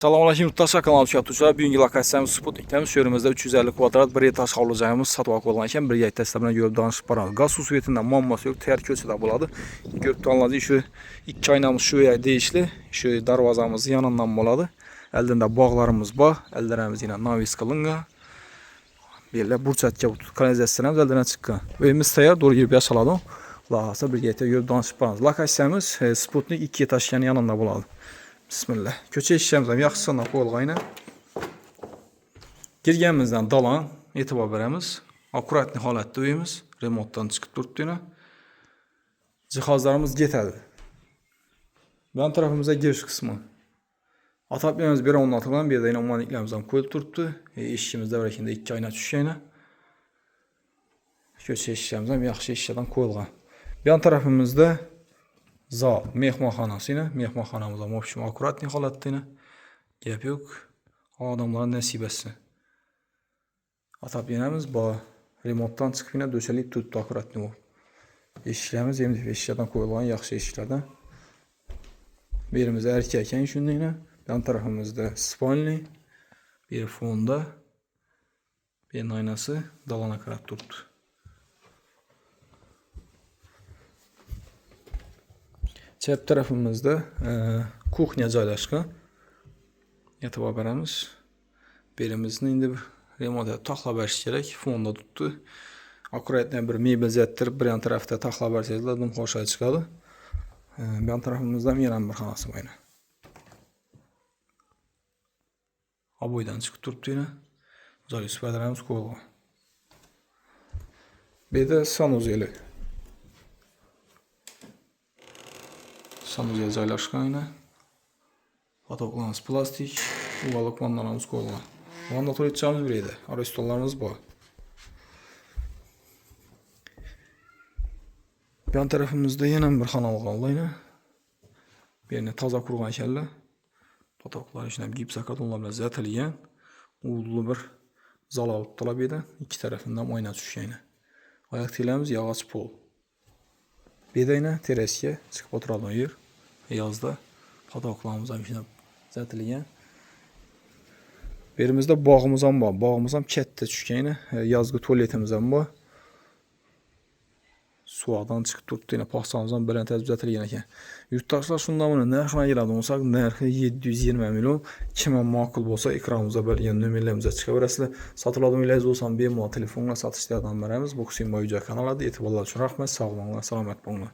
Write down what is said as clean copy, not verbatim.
Selamünaleyküm yurttaşlar, kanal tüketiciler. Bugünkü lokasiyamız Sputnik'təmiz. Şəhərimizdə 350 kvadrat bir etaş havlucağımız satılaq olan ikən bir yer təsdiqlərinə görüb danışıb baranız. Qaz su suyetindən mamması yox, təhər köçədə buladı. Görüb tanıladı, şu 2 aynamız şu yer değişli. Şu darvazamız yanından buladı. Əldən də bağlarımız var. Əllərimiz yine navis qılınqa. Belə burçatca kanalizasiyamız əldən çıxqan. Evimiz təyər, doğru girib yaşaladım. Lahasa bir yerdə görüb danışıb baranız. Lokasiyamız Sputnik 2 etaş yanında buladı. Bismillah. Köçə işlərimizdən yaxşısına qoyulğayına. Girgənimizdən dalan, etibar verəmiz. Akuratlı halətdə uyumuz. Remontdan çıxıb durduğuna. Cihazlarımız getədir. Yan tarafımıza giriş qısmı. Ataplarımız bir onun atılan bir də maniklərimizdən qoyulub durdu. İşimizdə vərəkində 2 ayına düşüşəyinə. Köçə işlərimizdən yaxşı işlərdən qoyulğan. Yan tarafımızda zal, mehmanxanası ilə, mehmanxanamıza mövşüm akuratlı halətdə ilə. Gəp yox, adamların nəsib etsin. Atap yenəmiz bu remontdan çıxıb yenə döşəlib tutdu akuratlı o. Eşiklərimiz MDF eşiklərdən qoyulan yaxşı eşiklərdən. Birimiz erkəkən üçündə yenə. Yan tarafımızda spalni, bir fonda, bir aynası dalana qarab durdu. Cep tarafımızda kuxnya joylashgan. Etibar beramiz. Berimizning indi bir remontga taxlab berish kerak. Fonda tutdi. Akuratdan bir mebel zəttirib, bir yan tarafda taxlab bersangizlar, dum xoşa chiqadi. Bu yan tarafımızda yana bir xonasi bor. Aboydan chiqib turibdi yana. Joy sifatlarimiz qo'yilgan. Bu yerda sanuzeli. Sanuzel joylashgan yana. Patoklarimiz plastik, uvaliq vannalarimiz qo'yilgan. Vanda to'yitchamiz bir edi. Ara stollarimiz bor. Yan tarafımızda yana bir xonali qoldi. Birini toza qurgan ekanlar. Patoklar içine gips kartonlar bilan zatilgan. Uğurlu bir zal olib talab edi. İki tarafından oyna tushgan. Oyoq tiylamiz yog'och pol. Bedayna terasga chiqib o'tiradigan yer. Yozda patoklarimiz ham shuna zatilgan. Berimizda bog'imiz ham bor. Bog'imiz ham katta tushgan. Yozgi tualetimiz ham bor. Suvadan chiqib turibdi, yana paxsamız ham bilan tuzalgan ekan. Yurtdoshlar shundan buni narxini ayiradigan bo'lsak, narxi 720 million. Kim ham ma'qul bo'lsa, ekranimizda berilgan nomerlarimizga chiqaverasizlar. Sotiladigan uylaringiz bo'lsa, bemalol telefonga sotishda yordam beramiz. Bu Xusin Boyjoy kanalida e'tiborlar uchun rahmat. Sog' bo'linglar, salomat bo'linglar.